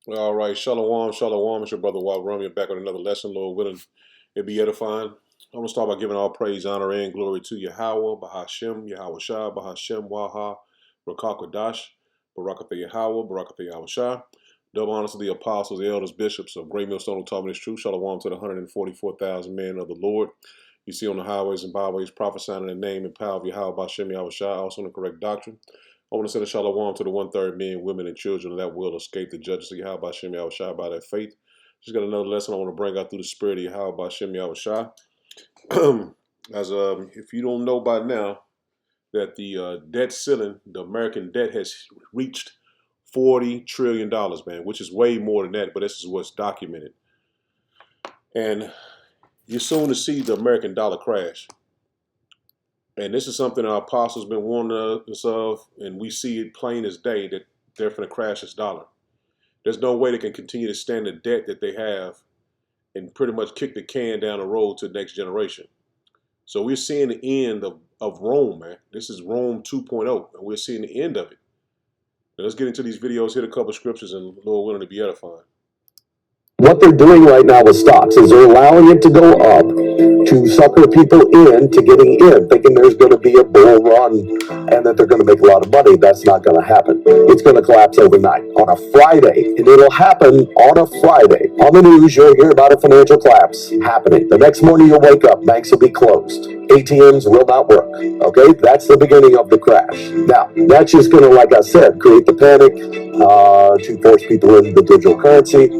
All right, shalom, shalom. It's your brother Walt Rummy back with another lesson, Lord willing. It be edifying. I'm going to start by giving all praise, honor, and glory to Yahweh, Bahashem, Yahweh Shah, Bahashem, Waha, Rakakadash, Barakatha Yahweh, Barakatha Yahweh Shah. Double honors to the apostles, the elders, bishops of Great Millstone who taught me this truth. Shalom to the 144,000 men of the Lord. You see on the highways and byways prophesying in the name and power of Yahweh, Bahashem, Yahweh Shah, also in the correct doctrine. I want to send a shalom to the one-third men, women, and children that will escape the judges of Yahweh Shem Yahweh Shai by their faith. Just got another lesson I want to bring out through the spirit of Yahweh Shem Yahweh Shai. As if you don't know by now, that the debt ceiling, the American debt has reached $40 trillion, man, which is way more than that, but this is what's documented. And you're soon to see the American dollar crash. And this is something our apostles been warning us of, and we see it plain as day that they're going to crash this dollar. There's no way they can continue to stand the debt that they have and pretty much kick the can down the road to the next generation. So we're seeing the end of Rome, man. This is Rome 2.0, and we're seeing the end of it. Now let's get into these videos, hit a couple scriptures, and Lord willing to be edifying. What they're doing right now with stocks is they're allowing it to go up to sucker people into getting in, thinking there's going to be a bull run and that they're going to make a lot of money. That's not going to happen. It's going to collapse overnight on a Friday, and it'll happen on a Friday. On the news, you'll hear about a financial collapse happening. The next morning, you'll wake up, banks will be closed. ATMs will not work. Okay, that's the beginning of the crash. Now, that's just going to, like I said, create the panic to force people into the digital currency.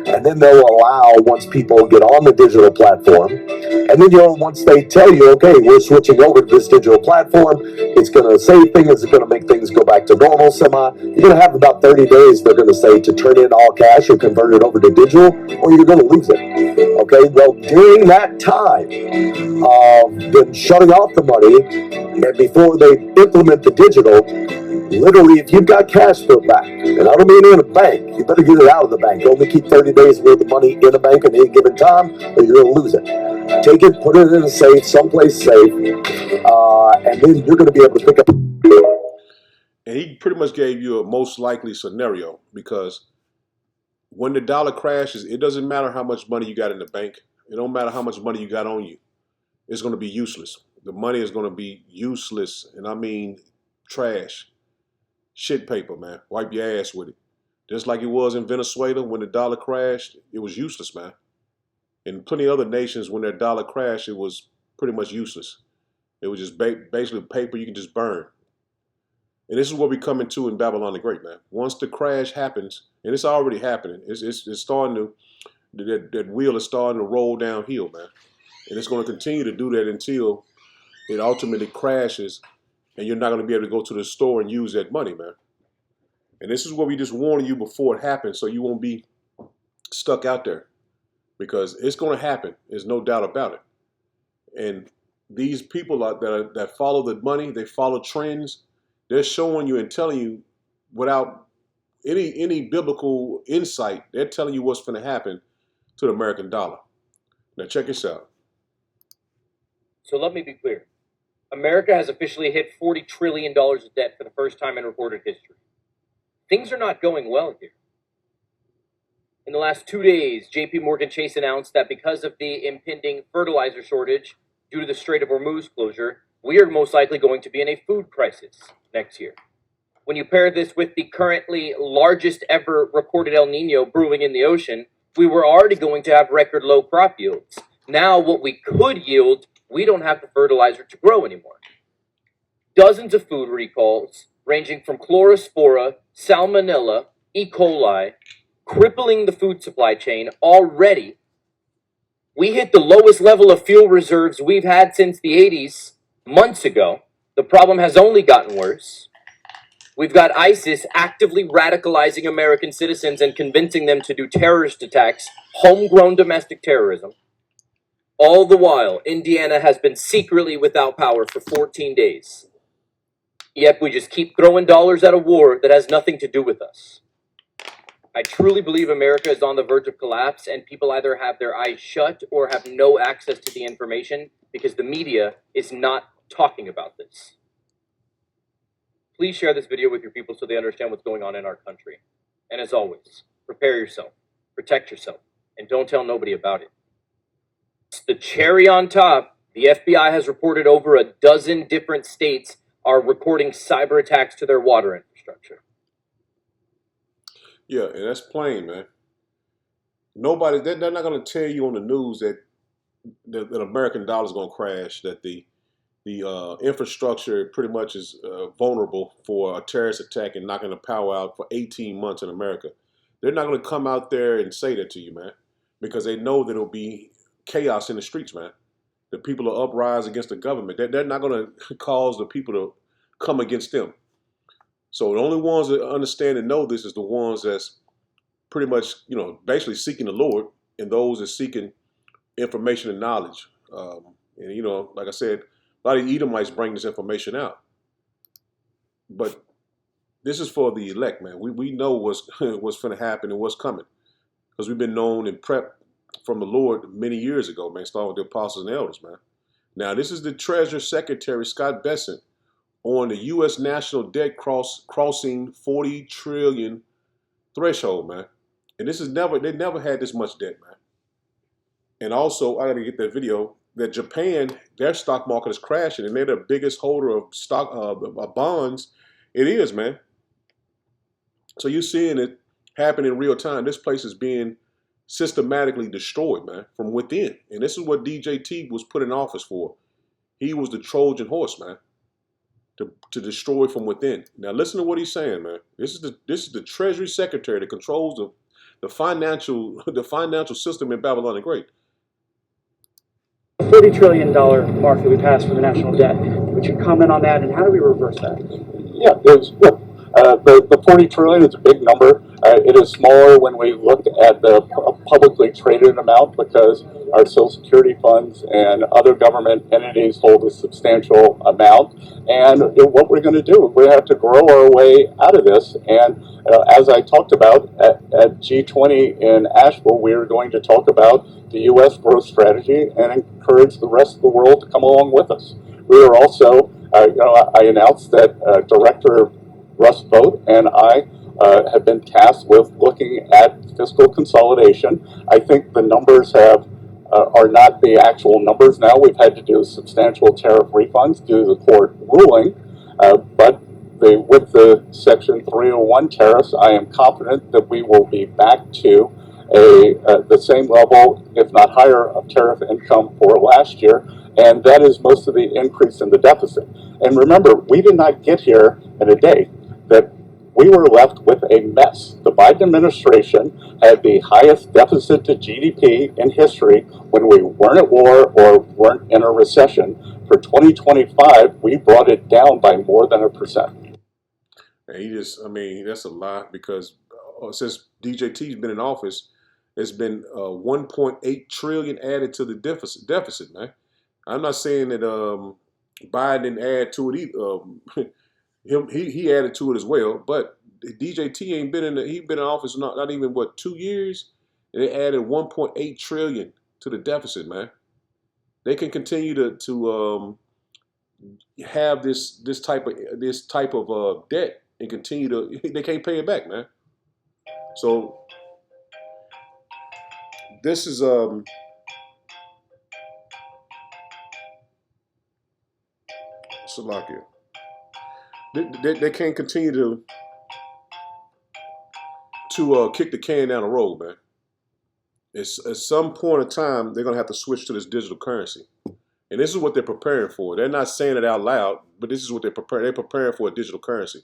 And then they'll allow, once people get on the digital platform, and then once they tell you, okay, we're switching over to this digital platform, it's going to save things, it's going to make things go back to normal you're going to have about 30 days, they're going to say, to turn in all cash or convert it over to digital, or you're going to lose it. Okay, well, during that time of them shutting off the money, and before they implement the digital, literally, if you've got cash put back, and I don't mean in a bank, you better get it out of the bank. Only keep 30 days worth of money in a bank at any given time, or you're going to lose it. Take it, put it in a safe, someplace safe, and then you're going to be able to pick up. And he pretty much gave you a most likely scenario, because when the dollar crashes, it doesn't matter how much money you got in the bank. It don't matter how much money you got on you. It's going to be useless. The money is going to be useless, and I mean trash. Shit paper, man. Wipe your ass with it. Just like it was in Venezuela when the dollar crashed, it was useless, man. In plenty of other nations, when their dollar crashed, it was pretty much useless. It was just basically paper you can just burn. And this is what we're coming to in Babylon the Great, man. Once the crash happens, and it's already happening, it's starting to, that wheel is starting to roll downhill, man. And it's going to continue to do that until it ultimately crashes, and you're not going to be able to go to the store and use that money, man. And this is what we just warned you before it happens, so you won't be stuck out there, because it's going to happen. There's no doubt about it. And these people that follow the money, they follow trends. They're showing you and telling you without any biblical insight. They're telling you what's going to happen to the American dollar. Now check this out. So let me be clear. America has officially hit $40 trillion of debt for the first time in recorded history. Things are not going well here. In the last 2 days, JP Morgan Chase announced that because of the impending fertilizer shortage due to the Strait of Hormuz closure, we are most likely going to be in a food crisis next year. When you pair this with the currently largest ever recorded El Nino brewing in the ocean, we were already going to have record low crop yields. Now what we could yield, we don't have the fertilizer to grow anymore. Dozens of food recalls, ranging from chlorospora, salmonella, E. coli, crippling the food supply chain already. We hit the lowest level of fuel reserves we've had since the 80s months ago. The problem has only gotten worse. We've got ISIS actively radicalizing American citizens and convincing them to do terrorist attacks, homegrown domestic terrorism. All the while, Indiana has been secretly without power for 14 days. Yet we just keep throwing dollars at a war that has nothing to do with us. I truly believe America is on the verge of collapse, and people either have their eyes shut or have no access to the information because the media is not talking about this. Please share this video with your people so they understand what's going on in our country. And as always, Prepare yourself, protect yourself, and don't tell nobody about it. It's the cherry on top. The FBI has reported over a dozen different states are recording cyber attacks to their water infrastructure. Yeah, and that's plain, man. Nobody, they're not going to tell you on the news that the American dollar is going to crash, that the infrastructure pretty much is vulnerable for a terrorist attack and knocking the power out for 18 months in America. They're not going to come out there and say that to you, man, because they know that it'll be chaos in the streets, man. The people will uprise against the government. They're not going to cause the people to come against them. So the only ones that understand and know this is the ones that's pretty much, basically seeking the Lord, and those that seeking information and knowledge. And like I said, a lot of Edomites bring this information out. But this is for the elect, man. We know what's going to happen and what's coming, because we've been known and prepped from the Lord many years ago, man, starting with the apostles and elders, man. Now, this is the Treasury Secretary, Scott Bessent, on the U.S. national debt crossing 40 trillion threshold, man. And they never had this much debt, man. And also, I got to get that video, that Japan, their stock market is crashing, and they're the biggest holder of stock bonds. It is, man. So you're seeing it happen in real time. This place is being systematically destroyed, man, from within. And this is what DJT was put in office for. He was the Trojan horse, man, to destroy from within. Now listen to what he's saying, man. This is the Treasury Secretary that controls the financial system in Babylon the Great. $40 trillion mark that we passed for the national debt. Would you comment on that, and how do we reverse that? Yeah, the 40 trillion is a big number. It is smaller when we look at the publicly traded amount, because our Social Security funds and other government entities hold a substantial amount. And what we're going to do, we have to grow our way out of this. And as I talked about at G20 in Asheville, we are going to talk about the U.S. growth strategy and encourage the rest of the world to come along with us. We are also, I announced that Director Russ Vought and I have been tasked with looking at fiscal consolidation. I think the numbers are not the actual numbers now. We've had to do substantial tariff refunds due to the court ruling, but with the Section 301 tariffs, I am confident that we will be back to the same level, if not higher, of tariff income for last year, and that is most of the increase in the deficit. And remember, we did not get here in a day. That we were left with a mess. The Biden administration had the highest deficit to GDP in history when we weren't at war or weren't in a recession. For 2025, we brought it down by more than 1%. And that's a lie, because since DJT's been in office, it's been 1.8 trillion added to the deficit, man. I'm not saying that Biden didn't add to it either. He added to it as well, but DJT ain't been in office not even 2 years, and they added 1.8 trillion to the deficit, man. They can continue to have this type of debt and continue to, they can't pay it back, man. So this is Salakia. They can't continue to kick the can down the road, man. At some point in time, they're gonna have to switch to this digital currency, and this is what they're preparing for. They're not saying it out loud, but this is what they're preparing. They're preparing for a digital currency.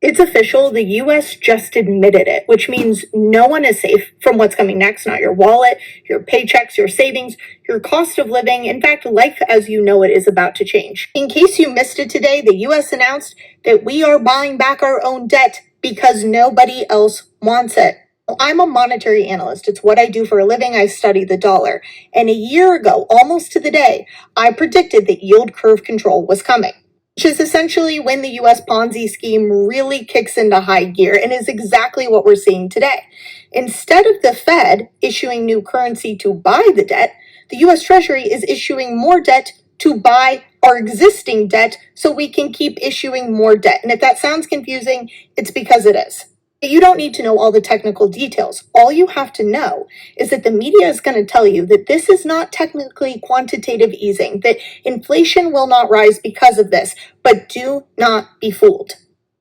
It's official, the US just admitted it, which means no one is safe from what's coming next. Not your wallet, your paychecks, your savings, your cost of living. In fact, life as you know it is about to change. In case you missed it today, the US announced that we are buying back our own debt because nobody else wants it. I'm a monetary analyst. It's what I do for a living. I study the dollar. And a year ago, almost to the day, I predicted that yield curve control was coming, which is essentially when the US Ponzi scheme really kicks into high gear, and is exactly what we're seeing today. Instead of the Fed issuing new currency to buy the debt, the US Treasury is issuing more debt to buy our existing debt so we can keep issuing more debt. And if that sounds confusing, it's because it is. You don't need to know all the technical details. All you have to know is that the media is going to tell you that this is not technically quantitative easing, that inflation will not rise because of this, but do not be fooled.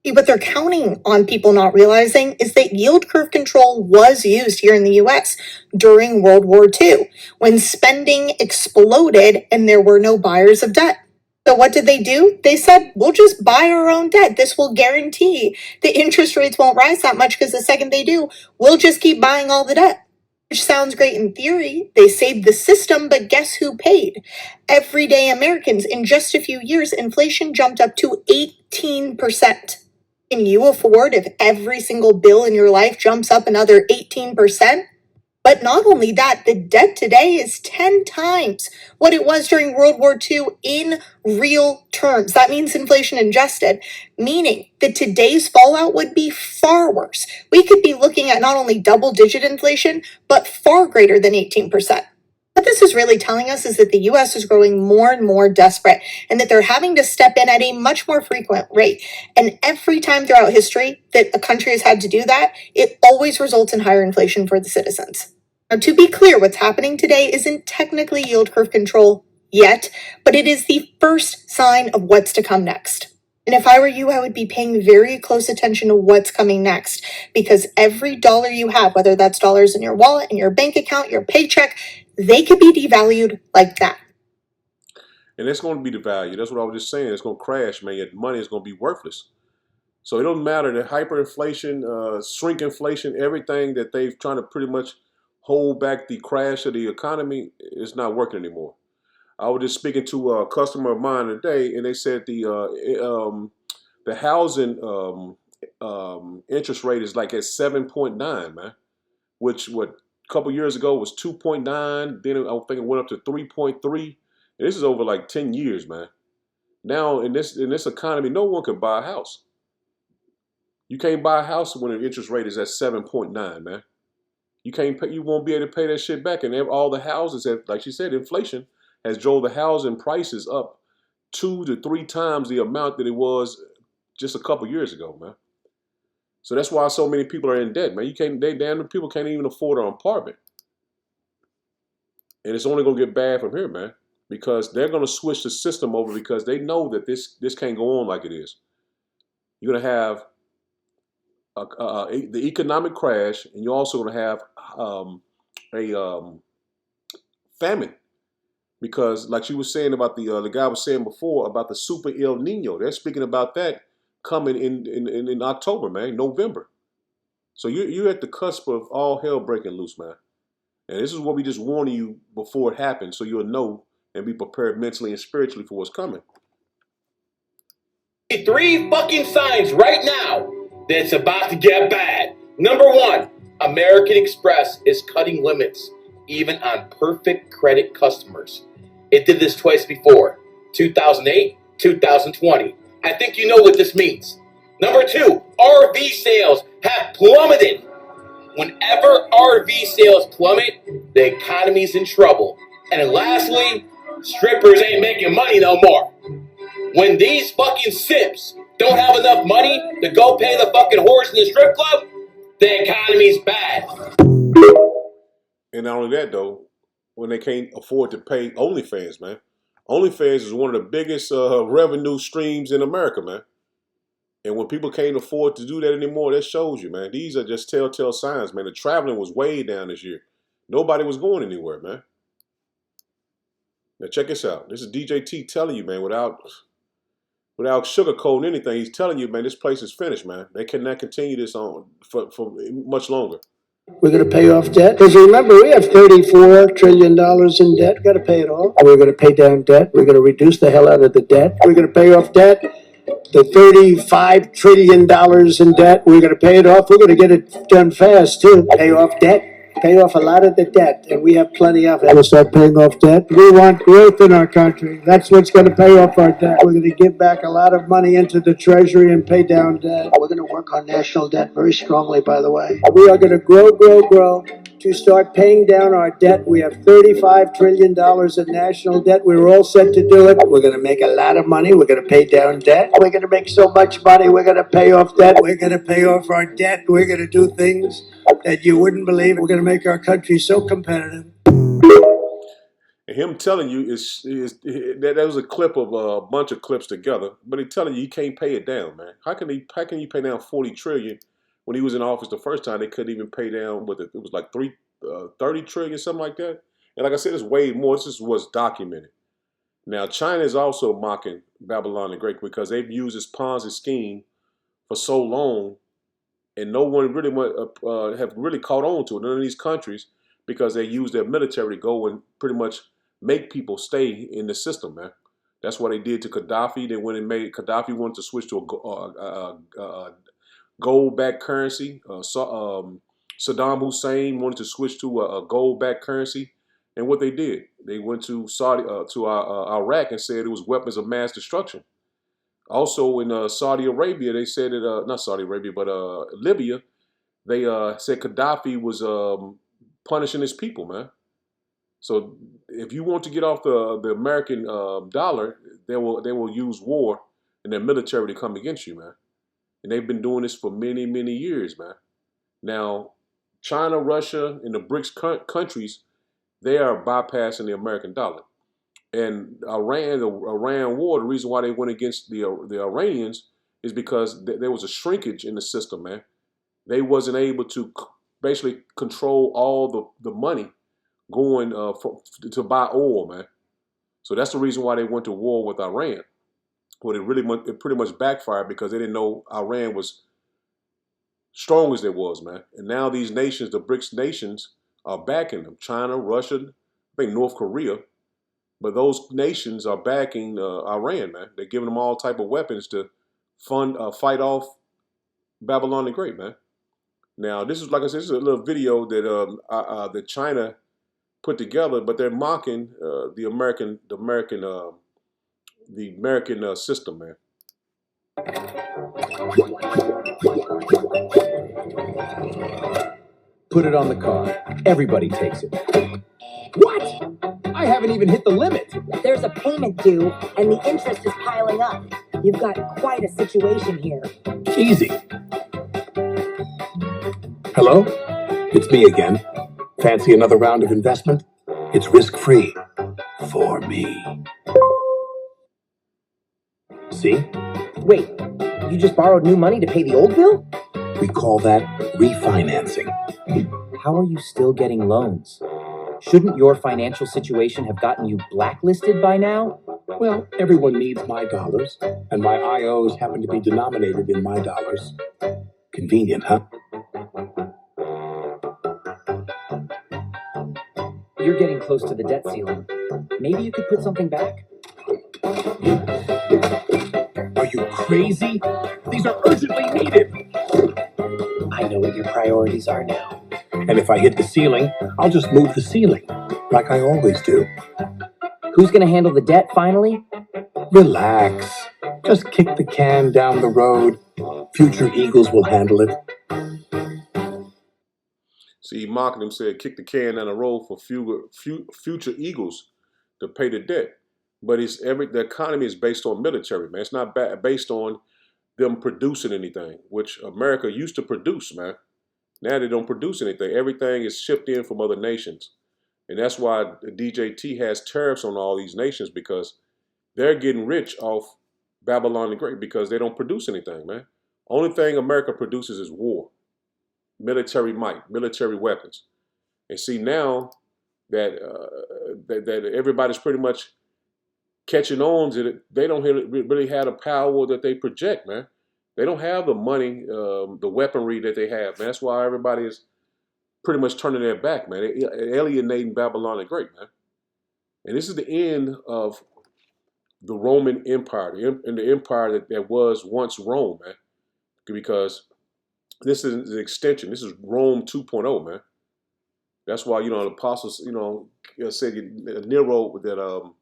What they're counting on people not realizing is that yield curve control was used here in the US during World War II, when spending exploded and there were no buyers of debt. So what did they do? They said, we'll just buy our own debt. This will guarantee the interest rates won't rise that much because the second they do, we'll just keep buying all the debt. Which sounds great in theory. They saved the system, but guess who paid? Everyday Americans. In just a few years, inflation jumped up to 18%. Can you afford if every single bill in your life jumps up another 18%? But not only that, the debt today is 10 times what it was during World War II in real terms. That means inflation adjusted, meaning that today's fallout would be far worse. We could be looking at not only double-digit inflation, but far greater than 18%. What this is really telling us is that the US is growing more and more desperate and that they're having to step in at a much more frequent rate. And every time throughout history that a country has had to do that, it always results in higher inflation for the citizens. Now, to be clear, what's happening today isn't technically yield curve control yet, but it is the first sign of what's to come next. And if I were you, I would be paying very close attention to what's coming next, because every dollar you have, whether that's dollars in your wallet, in your bank account, your paycheck, they could be devalued like that. And it's going to be devalued. That's what I was just saying. It's going to crash, man. Your money is going to be worthless. So it don't matter. The hyperinflation, shrinkflation, everything that they've trying to pretty much hold back the crash of the economy is not working anymore. I was just speaking to a customer of mine today, and they said the housing interest rate is like at 7.9, man, which a couple years ago was 2.9. Then I think it went up to 3.3. And this is over like 10 years, man. Now in this economy, no one can buy a house. You can't buy a house when the interest rate is at 7.9, man. You can't pay, you won't be able to pay that shit back. And all the houses have, like she said, inflation has drove the housing prices up 2 to 3 times the amount that it was just a couple years ago, man. So that's why so many people are in debt, man. People can't even afford an apartment. And it's only gonna get bad from here, man, because they're gonna switch the system over because they know that this can't go on like it is. You're gonna have the economic crash, and you're also going to have a famine, because like she was saying about the guy was saying before about the super El Nino. They're speaking about that coming in October, man, November. So you're at the cusp of all hell breaking loose, man. And this is what we just warning you before it happens, so you'll know and be prepared mentally and spiritually for what's coming. 3 fucking signs right now that it's about to get bad. Number 1, American Express is cutting limits, even on perfect credit customers. It did this twice before, 2008, 2020. I think you know what this means. Number 2, RV sales have plummeted. Whenever RV sales plummet, the economy's in trouble. And then lastly, strippers ain't making money no more. When these fucking simps don't have enough money to go pay the fucking horse in the strip club, the economy's bad. And not only that, though, when they can't afford to pay OnlyFans, man. OnlyFans is one of the biggest revenue streams in America, man. And when people can't afford to do that anymore, that shows you, man. These are just telltale signs, man. The traveling was way down this year. Nobody was going anywhere, man. Now check this out. This is DJ T telling you, man, without sugarcoating anything. He's telling you, man, this place is finished, man. They cannot continue this on for much longer. We're going to pay off debt. Because remember, we have $34 trillion in debt. We've got to pay it off. We're going to pay down debt. We're going to reduce the hell out of the debt. We're going to pay off debt. The $35 trillion in debt, we're going to pay it off. We're going to get it done fast, too. Pay off debt. Pay off a lot of the debt, and we have plenty of it. We'll start paying off debt. We want growth in our country. That's what's going to pay off our debt. We're going to give back a lot of money into the Treasury and pay down debt. We're going to work on national debt very strongly, by the way. We are going to grow to start paying down our debt. We have $35 trillion in national debt. We're all set to do it. We're going to make a lot of money. We're going to pay down debt. We're going to make so much money. We're going to pay off debt. We're going to pay off our debt. We're going to do things that you wouldn't believe. We're going to make our country so competitive. And him telling you that was a clip of a bunch of clips together, but he's telling you can't pay it down, man. How can you pay down 40 trillion when he was in office the first time? They couldn't even pay down it was like 30 trillion, something like that. And like I said, it's way more. This is what's documented. Now China is also mocking Babylon the Great because they've used this Ponzi scheme for so long, and no one really have really caught on to it. None of these countries, because they use their military to go and pretty much make people stay in the system, man. That's what they did to Gaddafi. They went and made Gaddafi wanted to switch to a gold-backed currency. Saddam Hussein wanted to switch to a gold-backed currency, and what they did, they went to Iraq and said it was weapons of mass destruction. Also in Saudi Arabia, they said that not Saudi Arabia, but Libya, they said Gaddafi was punishing his people, man. So if you want to get off the American dollar, they will use war and their military to come against you, man. And they've been doing this for many, many years, man. Now, China, Russia, and the BRICS countries, they are bypassing the American dollar. And the Iran war, the reason why they went against the Iranians is because there was a shrinkage in the system, man. They wasn't able to basically control all the money going to buy oil, man. So that's the reason why they went to war with Iran. But it pretty much backfired because they didn't know Iran was strong as it was, man. And now these nations, the BRICS nations, are backing them. China, Russia, I think North Korea. But those nations are backing Iran, man. They're giving them all type of weapons to fight off Babylon the Great, man. Now, this is, like I said, this is a little video that China put together, but they're mocking the American system, man. Put it on the card. Everybody takes it. What? I haven't even hit the limit. There's a payment due, and the interest is piling up. You've got quite a situation here. Easy. Hello? It's me again. Fancy another round of investment? It's risk-free. For me. See? Wait, you just borrowed new money to pay the old bill? We call that refinancing. How are you still getting loans? Shouldn't your financial situation have gotten you blacklisted by now? Well, everyone needs my dollars, and my IOs happen to be denominated in my dollars. Convenient, huh? You're getting close to the debt ceiling. Maybe you could put something back? Are you crazy? These are urgently needed. I know what your priorities are now. And if I hit the ceiling, I'll just move the ceiling, like I always do. Who's gonna handle the debt finally? Relax. Just kick the can down the road. Future Eagles will handle it. See, mocking him said, kick the can down the road for future Eagles to pay the debt. But the economy is based on military, man. It's not based on them producing anything, which America used to produce, man. Now they don't produce anything. Everything is shipped in from other nations. And that's why the DJT has tariffs on all these nations, because they're getting rich off Babylon the Great because they don't produce anything, man. Only thing America produces is war, military might, military weapons. And see, now that that everybody's pretty much catching on to it, they don't really have the power that they project, man. They don't have the money, the weaponry that they have, man. That's why everybody is pretty much turning their back, man. They're alienating Babylon the Great, man. And this is the end of the Roman Empire, and the empire that was once Rome, man. Because this is an extension. This is Rome 2.0, man. That's why, the apostles, said Nero, that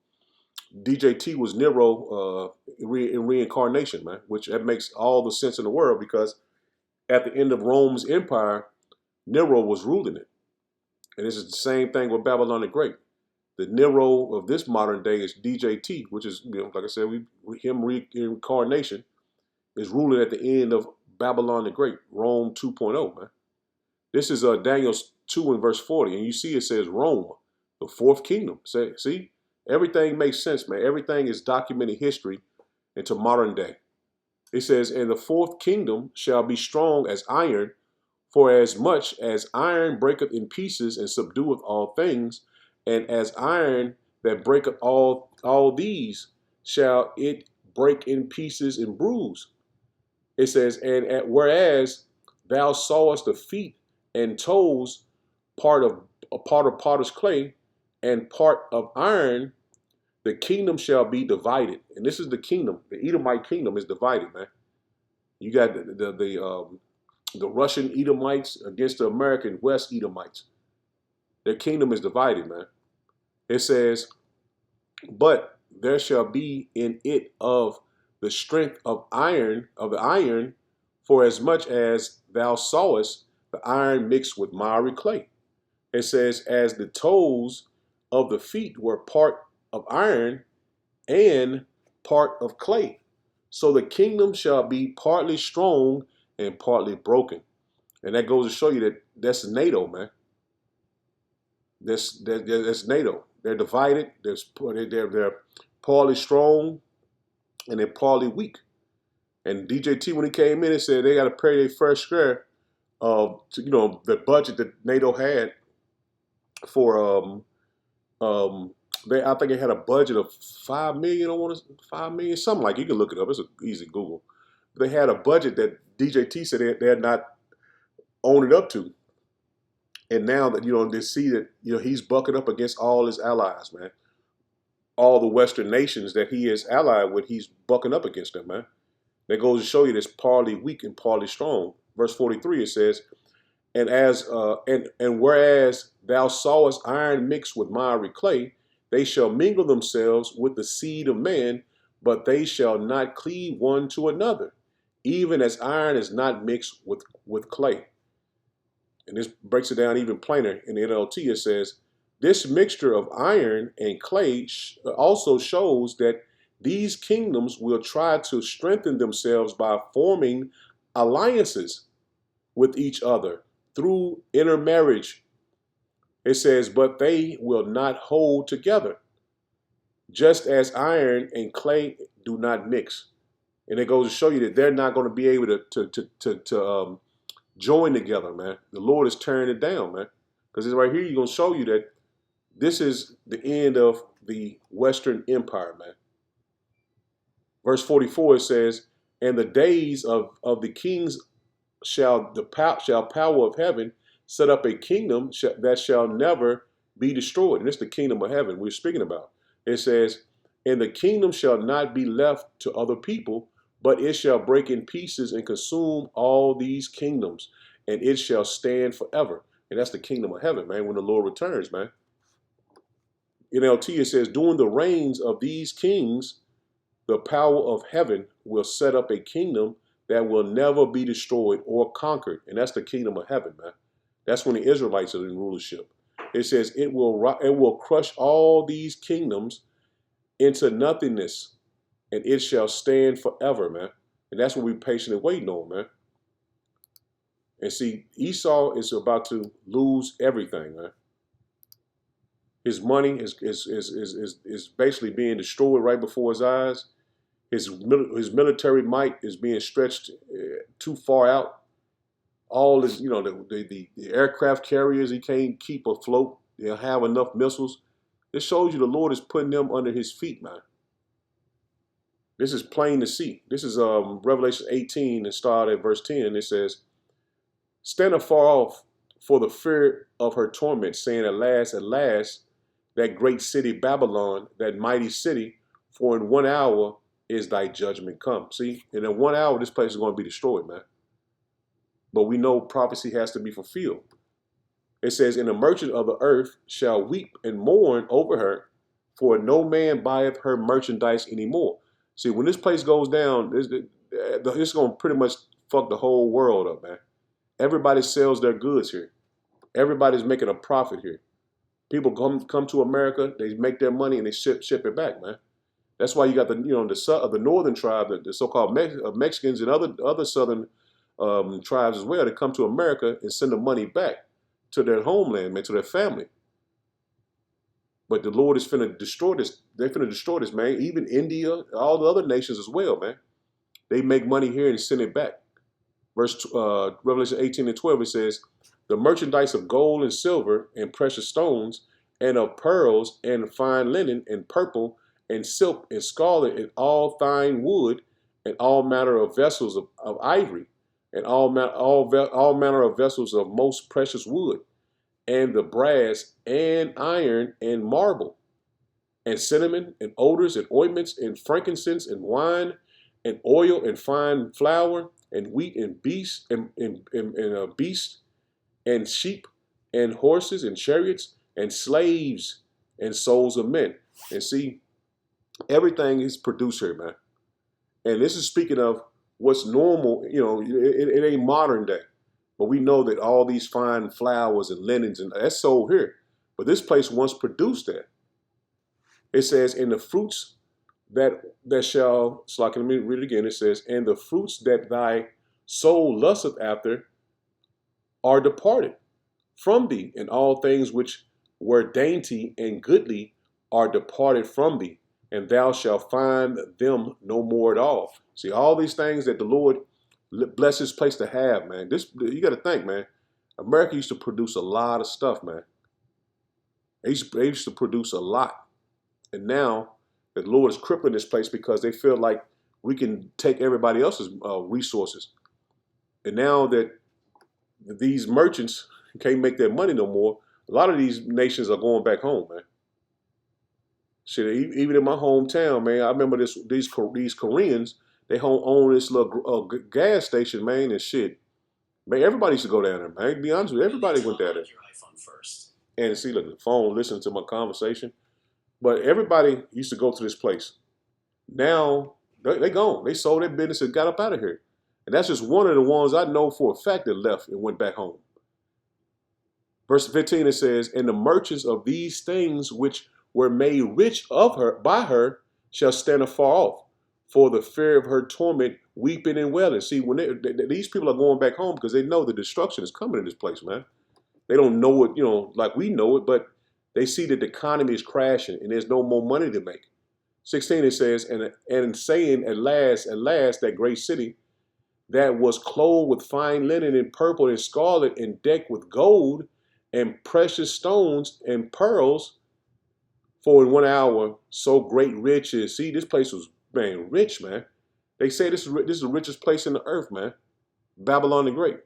DJT was Nero in reincarnation, man, which that makes all the sense in the world, because at the end of Rome's empire, Nero was ruling it. And this is the same thing with Babylon the Great. The Nero of this modern day is DJT, which is, like I said, him reincarnation is ruling at the end of Babylon the Great, Rome 2.0, man. This is Daniel 2 and verse 40, and you see it says Rome, the fourth kingdom. See, everything makes sense, man. Everything is documented history into modern day. It says, and the fourth kingdom shall be strong as iron, for as much as iron breaketh in pieces and subdueth all things, and as iron that breaketh all these, shall it break in pieces and bruise. It says, and whereas thou sawest the feet and toes part of potter's clay and part of iron, the kingdom shall be divided. And this is the kingdom. The Edomite kingdom is divided, man. You got the Russian Edomites against the American West Edomites. Their kingdom is divided, man. It says, but there shall be in it of the strength of the iron, for as much as thou sawest the iron mixed with miry clay. It says, as the toes of the feet were part of iron and part of clay. So the kingdom shall be partly strong and partly broken. And that goes to show you that that's NATO, man. That's NATO. They're divided. They're partly strong and they're partly weak. And DJT, when he came in, he said they got to pay their fair share of, the budget that NATO had for I think they had a budget of $5 million. I want to $5 million, something like. You can look it up. It's easy Google. They had a budget that DJT said they had not owned it up to, and now that they see that he's bucking up against all his allies, man. All the Western nations that he is allied with, he's bucking up against them, man. That goes to show you that's partly weak and partly strong. Verse 43 it says, and whereas thou sawest iron mixed with miry clay, they shall mingle themselves with the seed of man, but they shall not cleave one to another, even as iron is not mixed with clay. And this breaks it down even plainer in the NLT. It says, this mixture of iron and clay also shows that these kingdoms will try to strengthen themselves by forming alliances with each other through intermarriage. It says, but they will not hold together, just as iron and clay do not mix. And it goes to show you that they're not going to be able to join together, man. The Lord is tearing it down, man. Because it's right here, you're going to show you that this is the end of the Western Empire, man. Verse 44, it says, and the days of the kings shall power of heaven set up a kingdom that shall never be destroyed. And it's the kingdom of heaven we're speaking about. It says, and the kingdom shall not be left to other people, but it shall break in pieces and consume all these kingdoms, and it shall stand forever. And that's the kingdom of heaven, man, when the Lord returns, man. NLT, it says, during the reigns of these kings, the power of heaven will set up a kingdom that will never be destroyed or conquered. And that's the kingdom of heaven, man. That's when the Israelites are in rulership. It says it will crush all these kingdoms into nothingness, and it shall stand forever, man. And that's what we're patiently waiting on, man. And see, Esau is about to lose everything, man. His money is basically being destroyed right before his eyes. His military might is being stretched too far out. All his, the aircraft carriers he can't keep afloat. They'll have enough missiles. This shows you the Lord is putting them under his feet, man. This is plain to see. This is Revelation 18 and start at verse 10. It says, stand afar off for the fear of her torment, saying, at last, that great city Babylon, that mighty city, for in 1 hour is thy judgment come. See, and in 1 hour, this place is going to be destroyed, man. But we know prophecy has to be fulfilled. It says, and the merchant of the earth shall weep and mourn over her, for no man buyeth her merchandise anymore. See, when this place goes down, it's going to pretty much fuck the whole world up, man. Everybody sells their goods here. Everybody's making a profit here. People come to America, they make their money and they ship it back, man. That's why you got the northern tribe, the so-called Mexicans and other southern tribes as well, that come to America and send the money back to their homeland, man, to their family. But the Lord is finna destroy this. They're finna destroy this, man. Even India, all the other nations as well, man. They make money here and send it back. Revelation 18:12, it says, the merchandise of gold and silver and precious stones and of pearls and fine linen and purple and silk and scarlet and all fine wood and all manner of vessels of ivory and all manner of vessels of most precious wood and the brass and iron and marble and cinnamon and odors and ointments and frankincense and wine and oil and fine flour and wheat and beasts and sheep and horses and chariots and slaves and souls of men. And see, everything is produced here, man. And this is speaking of what's normal. It ain't modern day, but we know that all these fine flowers and linens and that's sold here. But this place once produced that. It says, in the fruits that shall, so let me read it again. It says, and the fruits that thy soul lusteth after are departed from thee, and all things which were dainty and goodly are departed from thee, and thou shalt find them no more at all. See, all these things that the Lord bless this place to have, man. You got to think, man. America used to produce a lot of stuff, man. They used to produce a lot. And now the Lord is crippling this place because they feel like we can take everybody else's resources. And now that these merchants can't make their money no more, a lot of these nations are going back home, man. Shit, even in my hometown, man, I remember these Koreans, they own this little gas station, man, and shit. Man, everybody used to go down there, man. To be honest with you, everybody went down there. And see, look, the phone listening to my conversation. But everybody used to go to this place. Now, they gone. They sold their business and got up out of here. And that's just one of the ones I know for a fact that left and went back home. Verse 15, it says, and the merchants of these things which were made rich of her by her shall stand afar off, for the fear of her torment, weeping and wailing. See, when these people are going back home because they know the destruction is coming in this place, man. They don't know it, like we know it, but they see that the economy is crashing and there's no more money to make. 16, it says, and saying at last, that great city that was clothed with fine linen and purple and scarlet and decked with gold and precious stones and pearls, for in 1 hour so great riches. See, this place was, man, rich, man. They say this is the richest place in the earth, man. Babylon the Great.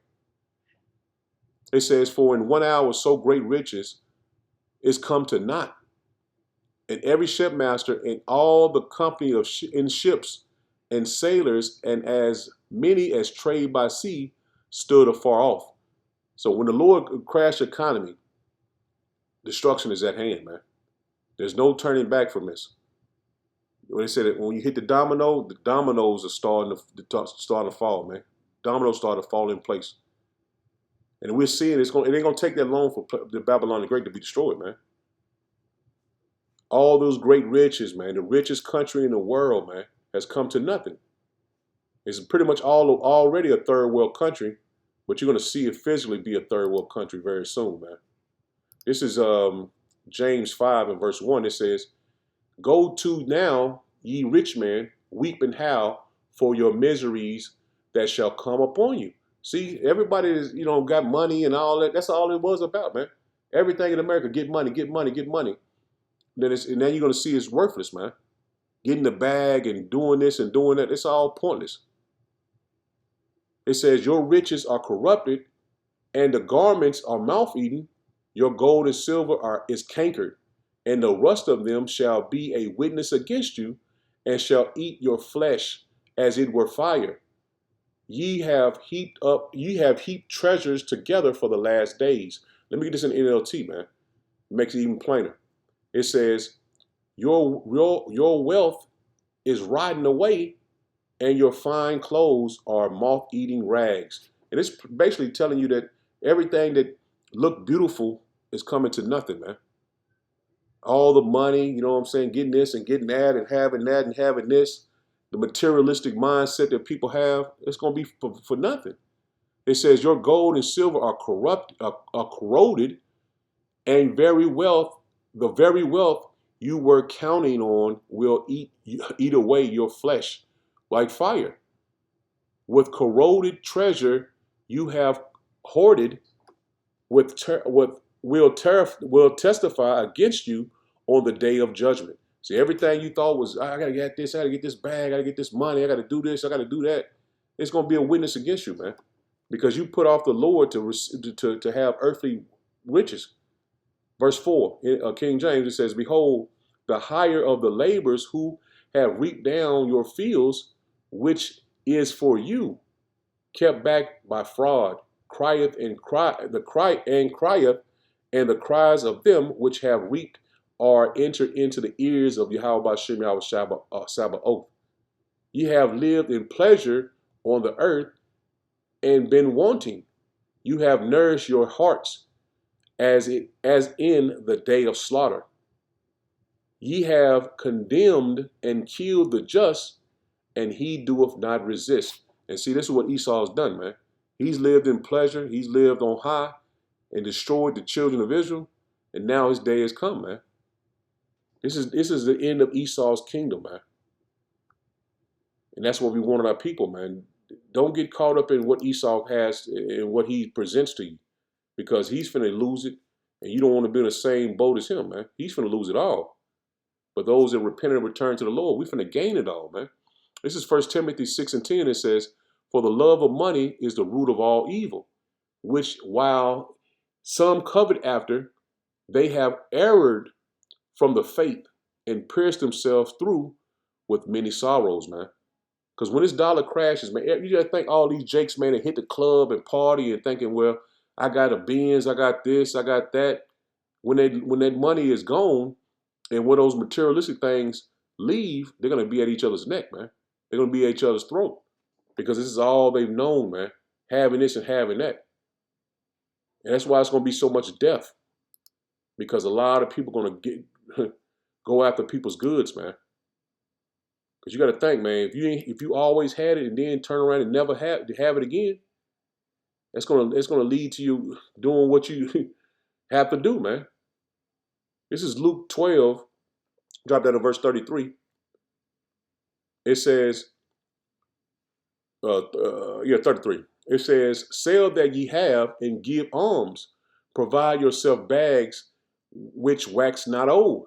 It says, for in 1 hour so great riches is come to naught. And every shipmaster and all the company of in ships and sailors and as many as trade by sea stood afar off. So when the Lord crashed the economy, destruction is at hand, man. There's no turning back from this. When they said that when you hit the dominoes are starting to fall, man. Dominoes start to fall in place. And we're seeing it ain't gonna take that long for the Babylon the Great to be destroyed, man. All those great riches, man, the richest country in the world, man, has come to nothing. It's pretty much already a third world country, but you're gonna see it physically be a third world country very soon, man. This is James 5 and verse 1. It says, go to now, ye rich men, weep and howl for your miseries that shall come upon you. See, everybody is, got money and all that. That's all it was about, man. Everything in America, get money, get money, get money. And then you're going to see it's worthless, man. Getting the bag and doing this and doing that, it's all pointless. It says, your riches are corrupted and the garments are mouth-eaten. Your gold and silver is cankered, and the rust of them shall be a witness against you, and shall eat your flesh as it were fire. Ye have heaped treasures together for the last days. Let me get this in NLT, man. It makes it even plainer. It says, your wealth is rotting away, and your fine clothes are moth-eating rags. And it's basically telling you that everything that look beautiful is coming to nothing, man. All the money, you know what I'm saying, getting this and getting that and having that and having this, the materialistic mindset that people have, it's going to be for nothing. It says your gold and silver are corroded, and the very wealth you were counting on will eat away your flesh like fire. With corroded treasure you have hoarded, will testify against you on the day of judgment. See, everything you thought was, I gotta get this, I gotta get this bag, I gotta get this money, I gotta do this, I gotta do that. It's gonna be a witness against you, man, because you put off the Lord to have earthly riches. Verse 4, King James, it says, behold, the hire of the laborers who have reaped down your fields, which is for you, kept back by fraud, crieth, and the cries of them which have reaped are entered into the ears of Yahweh Hashem Yahweh Sabaoth. Ye have lived in pleasure on the earth and been wanting. You have nourished your hearts as in the day of slaughter. Ye have condemned and killed the just, and he doeth not resist. And see, this is what Esau's done, man. He's lived in pleasure. He's lived on high and destroyed the children of Israel. And now his day has come, man. This is the end of Esau's kingdom, man. And that's what we want our people, man. Don't get caught up in what Esau has and what he presents to you, because he's finna lose it. And you don't want to be in the same boat as him, man. He's finna lose it all. But those that repent and return to the Lord, we finna gain it all, man. This is 1 Timothy 6:10. It says, for the love of money is the root of all evil, which while some covet after, they have erred from the faith and pierced themselves through with many sorrows, man. Because when this dollar crashes, man, you gotta think all these jakes, man, that hit the club and party and thinking, well, I got a Benz, I got this, I got that. When that money is gone and when those materialistic things leave, they're gonna be at each other's neck, man. They're gonna be at each other's throat. Because this is all they've known, man. Having this and having that. And that's why it's going to be so much death. Because a lot of people are going to go after people's goods, man. Because you got to think, man, if you always had it and then turn around and never have it again, it's going to lead to you doing what you have to do, man. This is Luke 12, drop down to verse 33. It says, 33. It says, sell that ye have and give alms. Provide yourself bags which wax not old,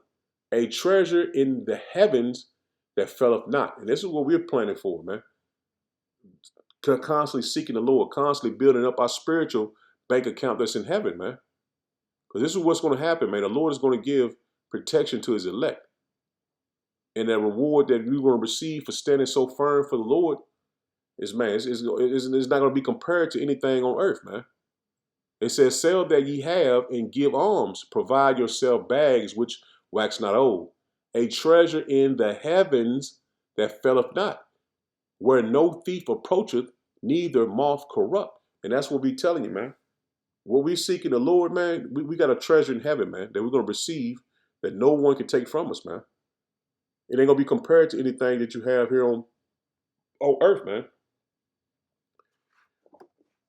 a treasure in the heavens that faileth not. And this is what we're planning for, man. Constantly seeking the Lord, constantly building up our spiritual bank account that's in heaven, man. Because this is what's going to happen, man. The Lord is going to give protection to his elect. And that reward that we're going to receive for standing so firm for the Lord, it's not going to be compared to anything on earth, man. It says, sell that ye have and give alms. Provide yourself bags which wax not old. A treasure in the heavens that faileth not, where no thief approacheth, neither moth corrupt. And that's what we're telling you, man. What we seek in the Lord, man, we got a treasure in heaven, man, that we're going to receive that no one can take from us, man. It ain't going to be compared to anything that you have here on earth, man.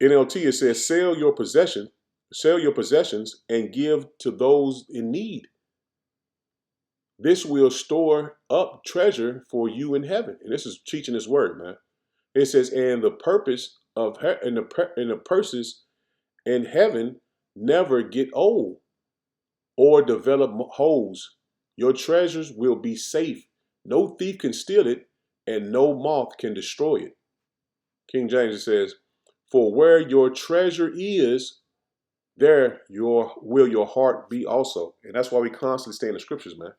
NLT, it says, sell your possessions and give to those in need. This will store up treasure for you in heaven. And this is teaching this word, man. It says, and the purpose of the purses in heaven never get old or develop holes. Your treasures will be safe. No thief can steal it, and no moth can destroy it. King James, it says, for where your treasure is, there will your heart be also. And that's why we constantly stay in the scriptures, man.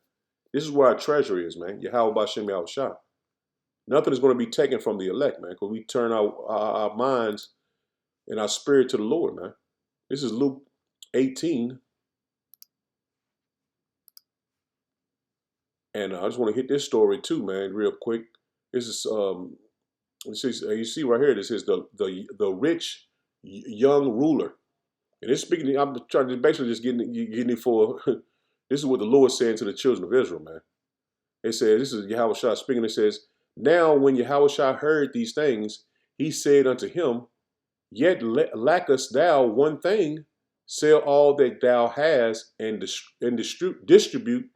This is where our treasure is, man. Yahweh B'Shem Yahweh Shah. Nothing is going to be taken from the elect, man, because we turn our minds and our spirit to the Lord, man. This is Luke 18. And I just want to hit this story too, man, real quick. This is you see right here, this is the rich young ruler. And it's speaking, I'm trying to basically just getting it for, this is what the Lord said to the children of Israel, man. It says, this is Yahushua speaking, it says, now when Yahushua heard these things, he said unto him, yet lackest thou one thing, sell all that thou hast and distribute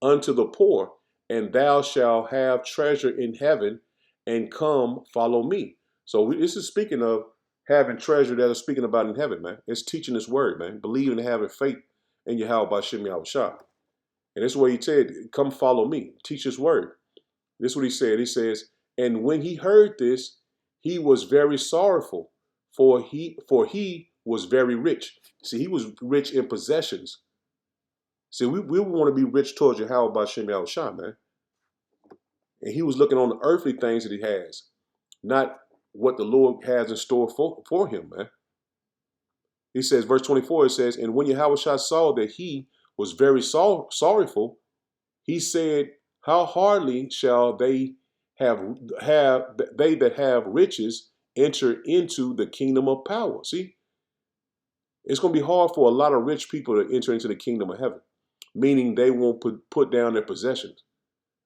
unto the poor, and thou shalt have treasure in heaven, and come follow me. So this is speaking of having treasure that is speaking about in heaven, man. It's teaching this word, man. Believing and having faith in Yahweh B'Shem Yahushua. And this is what he said, come follow me, teach his word. This is what he said. He says, and when he heard this, he was very sorrowful, for he was very rich. See, he was rich in possessions. See, we want to be rich towards Yahweh B'Shem Yahushua, man. And he was looking on the earthly things that he has, not what the Lord has in store for him, man. He says, verse 24, it says, and when Yahushua saw that he was very sorrowful, he said, how hardly shall they that have riches enter into the kingdom of power? See, it's going to be hard for a lot of rich people to enter into the kingdom of heaven, meaning they won't put down their possessions.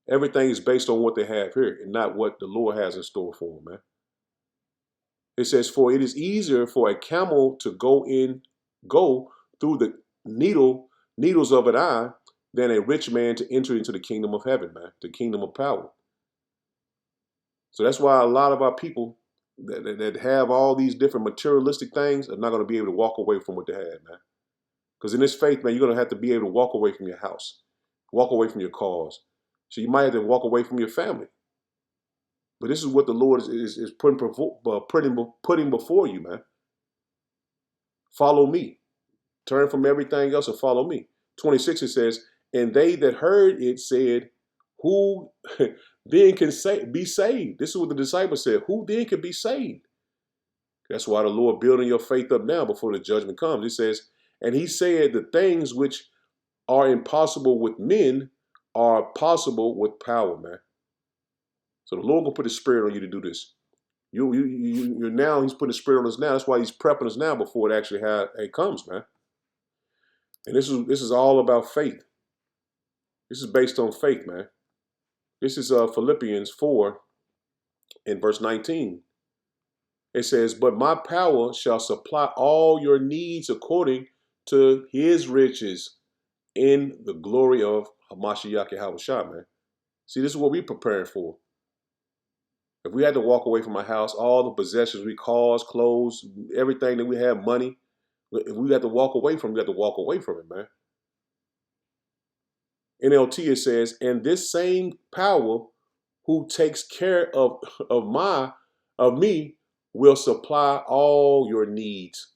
Everything is based on what they have here and not what the Lord has in store for them, man. It says, for it is easier for a camel to go through the needles of an eye than a rich man to enter into the kingdom of heaven, man, the kingdom of power. So that's why a lot of our people that have all these different materialistic things are not going to be able to walk away from what they have, man. Because in this faith, man, you're going to have to be able to walk away from your house, walk away from your cars. So you might have to walk away from your family. But this is what the Lord is putting before you, man. Follow me. Turn from everything else and follow me. 26, it says, and they that heard it said, who then can be saved? This is what the disciples said. Who then can be saved? That's why the Lord building your faith up now before the judgment comes. He says, and he said, the things which are impossible with men are possible with power, man. So the Lord will put his spirit on you to do this. You're now, he's putting his spirit on us now. That's why he's prepping us now before it actually comes, man. And this is all about faith. This is based on faith, man. This is Philippians 4 in verse 19. It says, but my power shall supply all your needs according to his riches in the glory of Hamashiach Yahushua, man. See, this is what we're preparing for. If we had to walk away from our house, all the possessions, cars, clothes, everything that we have, money, if we got to walk away from it, we got to walk away from it, man. NLT, it says, and this same power who takes care of me will supply all your needs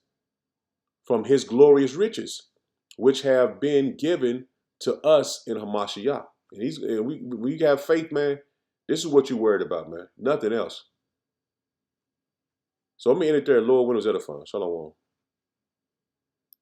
from his glorious riches, which have been given to us in Hamashiach. And we have faith, man. This is what you're worried about, man. Nothing else. So I'm going to end it there. Lord, when was edifying. Shalom.